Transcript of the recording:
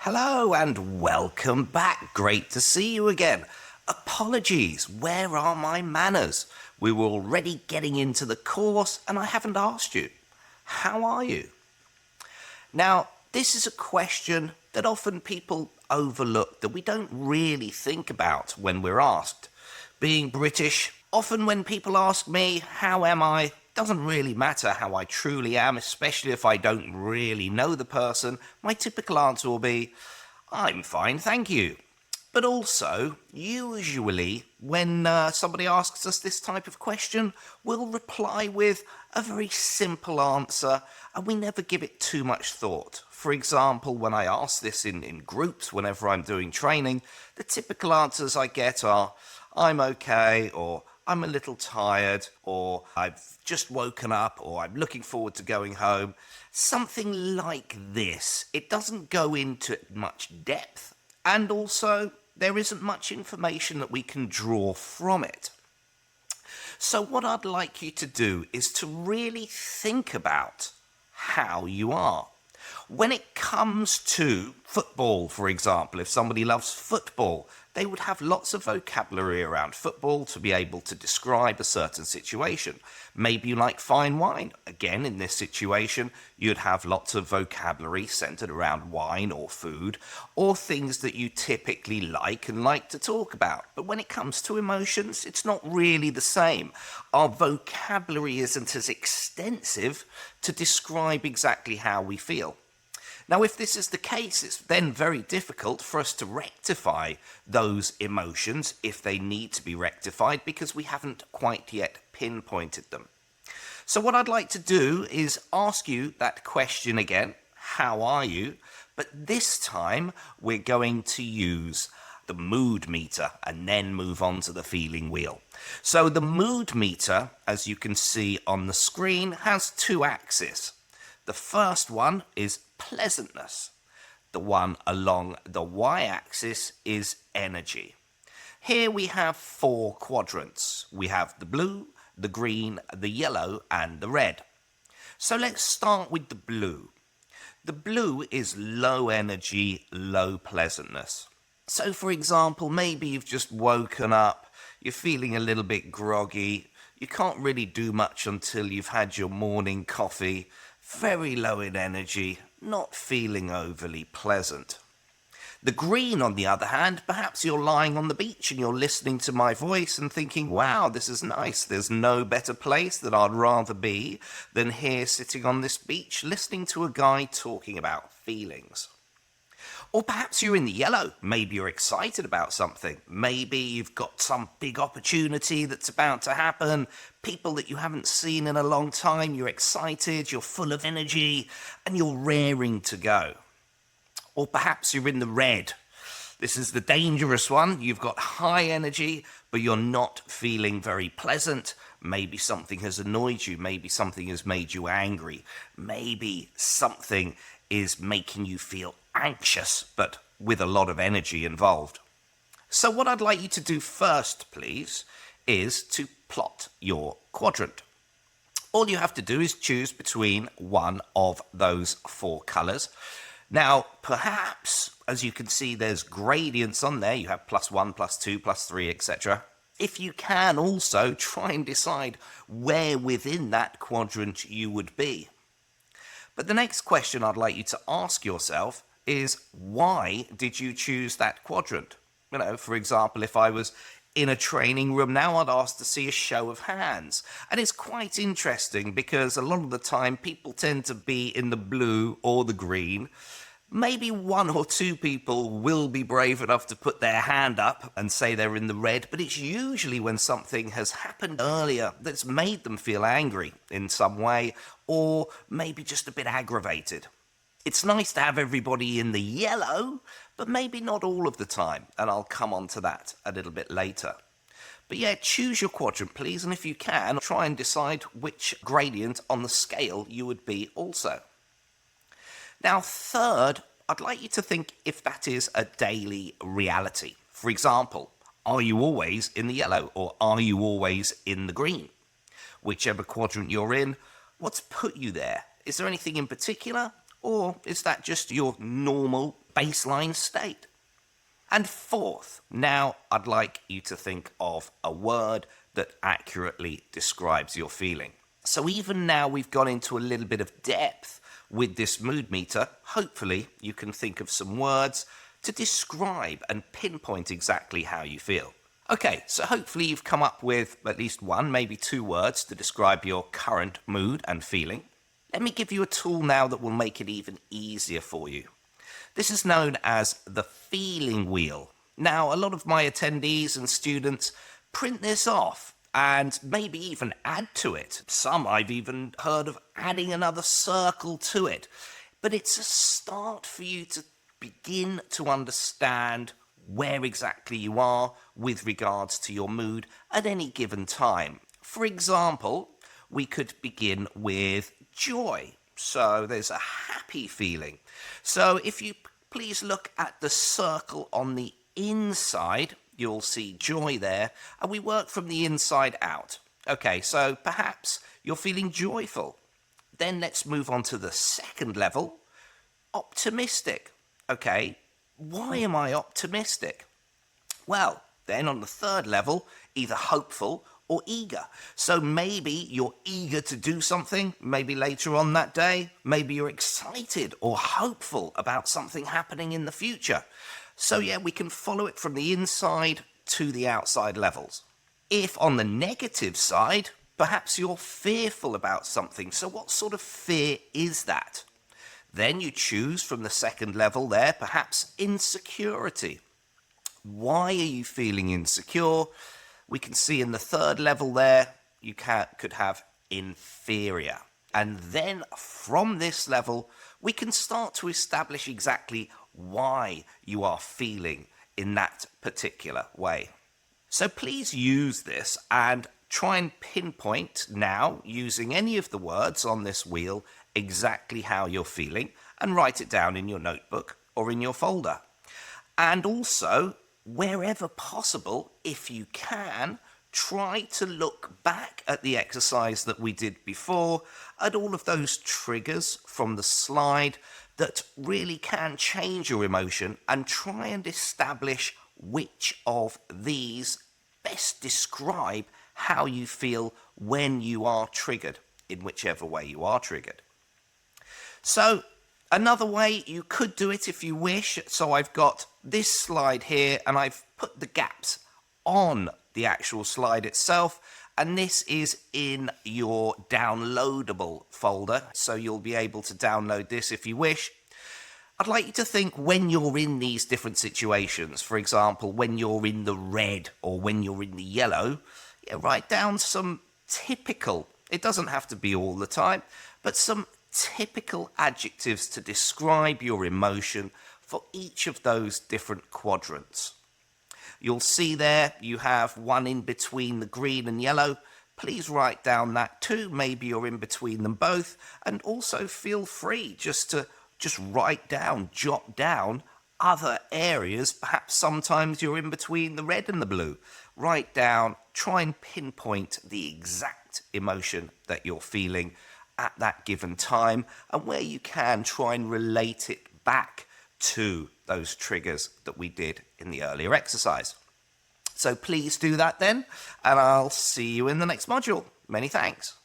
Hello and welcome back. Great to see you again. Apologies, where are my manners? We were already getting into the course and I haven't asked you. How are you? Now, this is a question that often people overlook, that we don't really think about when we're asked. Being British, often when people ask me, how am I? Doesn't really matter how I truly am, especially if I don't really know the person. My typical answer will be, I'm fine, thank you. But also, usually, when somebody asks us this type of question, we'll reply with a very simple answer, and we never give it too much thought. For example, when I ask this in groups, whenever I'm doing training, the typical answers I get are, I'm okay, or I'm a little tired, or I've just woken up, or I'm looking forward to going home. Something like this. It doesn't go into much depth, and also there isn't much information that we can draw from it. So what I'd like you to do is to really think about how you are. When it comes to football, for example, if somebody loves football, they would have lots of vocabulary around football to be able to describe a certain situation. Maybe you like fine wine. Again, in this situation, you'd have lots of vocabulary centered around wine or food, or things that you typically like and like to talk about. But when it comes to emotions, it's not really the same. Our vocabulary isn't as extensive to describe exactly how we feel. Now, if this is the case, it's then very difficult for us to rectify those emotions if they need to be rectified, because we haven't quite yet pinpointed them. So what I'd like to do is ask you that question again, how are you? But this time we're going to use the mood meter and then move on to the feeling wheel. So the mood meter, as you can see on the screen, has two axes. The first one is pleasantness. The one along the y-axis is energy. Here we have four quadrants. We have the blue, the green, the yellow, and the red. So let's start with the blue. The blue is low energy, low pleasantness. So for example, maybe you've just woken up, you're feeling a little bit groggy, you can't really do much until you've had your morning coffee, very low in energy, not feeling overly pleasant. The green, on the other hand, perhaps you're lying on the beach and you're listening to my voice and thinking, wow, this is nice. There's no better place that I'd rather be than here sitting on this beach listening to a guy talking about feelings. Or perhaps you're in the yellow. Maybe you're excited about something. Maybe you've got some big opportunity that's about to happen. People that you haven't seen in a long time. You're excited, you're full of energy, and you're raring to go. Or perhaps you're in the red. This is the dangerous one. You've got high energy, but you're not feeling very pleasant. Maybe something has annoyed you. Maybe something has made you angry. Maybe something is making you feel anxious, but with a lot of energy involved. So what I'd like you to do first, please, is to plot your quadrant. All you have to do is choose between one of those four colours. Now, perhaps, as you can see, there's gradients on there. You have +1, +2, +3, etc. If you can also try and decide where within that quadrant you would be. But the next question I'd like you to ask yourself is, why did you choose that quadrant? You know, for example, if I was in a training room now, I'd ask to see a show of hands. And it's quite interesting because a lot of the time people tend to be in the blue or the green. Maybe one or two people will be brave enough to put their hand up and say they're in the red, but it's usually when something has happened earlier that's made them feel angry in some way, or maybe just a bit aggravated. It's nice to have everybody in the yellow, but maybe not all of the time, and I'll come on to that a little bit later. But yeah, choose your quadrant, please, and if you can, try and decide which gradient on the scale you would be also. Now, third, I'd like you to think if that is a daily reality. For example, are you always in the yellow, or are you always in the green? Whichever quadrant you're in, what's put you there? Is there anything in particular? Or is that just your normal baseline state. And fourth, now I'd like you to think of a word that accurately describes your feeling. So even now we've gone into a little bit of depth with this mood meter, hopefully you can think of some words to describe and pinpoint exactly how you feel. Okay, so hopefully you've come up with at least one, maybe two words to describe your current mood and feeling. Let me give you a tool now that will make it even easier for you. This is known as the feeling wheel. Now, a lot of my attendees and students print this off and maybe even add to it. Some I've even heard of adding another circle to it. But it's a start for you to begin to understand where exactly you are with regards to your mood at any given time. For example, we could begin with joy. So there's a happy feeling. So if you please look at the circle on the inside, you'll see joy there, and we work from the inside out. Okay, so perhaps you're feeling joyful. Then let's move on to the second level, optimistic. Okay, why am I optimistic? Well, then on the third level, either hopeful or eager. So maybe you're eager to do something, maybe later on that day. Maybe you're excited or hopeful about something happening in the future. So yeah, we can follow it from the inside to the outside levels. If on the negative side, perhaps you're fearful about something. So what sort of fear is that? Then you choose from the second level there, perhaps insecurity. Why are you feeling insecure? We can see in the third level there, you could have inferior. And then from this level, we can start to establish exactly why you are feeling in that particular way. So please use this and try and pinpoint now, using any of the words on this wheel, exactly how you're feeling, and write it down in your notebook or in your folder. And also, wherever possible, if you can, try to look back at the exercise that we did before, at all of those triggers from the slide that really can change your emotion, and try and establish which of these best describe how you feel when you are triggered, in whichever way you are triggered. So another way you could do it if you wish. So I've got this slide here and I've put the gaps on the actual slide itself, and this is in your downloadable folder, so you'll be able to download this if you wish. I'd like you to think when you're in these different situations, for example, when you're in the red or when you're in the yellow, write down some typical, it doesn't have to be all the time, but some typical adjectives to describe your emotion for each of those different quadrants. You'll see there you have one in between the green and yellow. Please write down that too. Maybe you're in between them both, and also feel free to write down, jot down other areas. Perhaps sometimes you're in between the red and the blue. Write down, try and pinpoint the exact emotion that you're feeling at that given time, and where you can, try and relate it back to those triggers that we did in the earlier exercise. So please do that then, and I'll see you in the next module. Many thanks.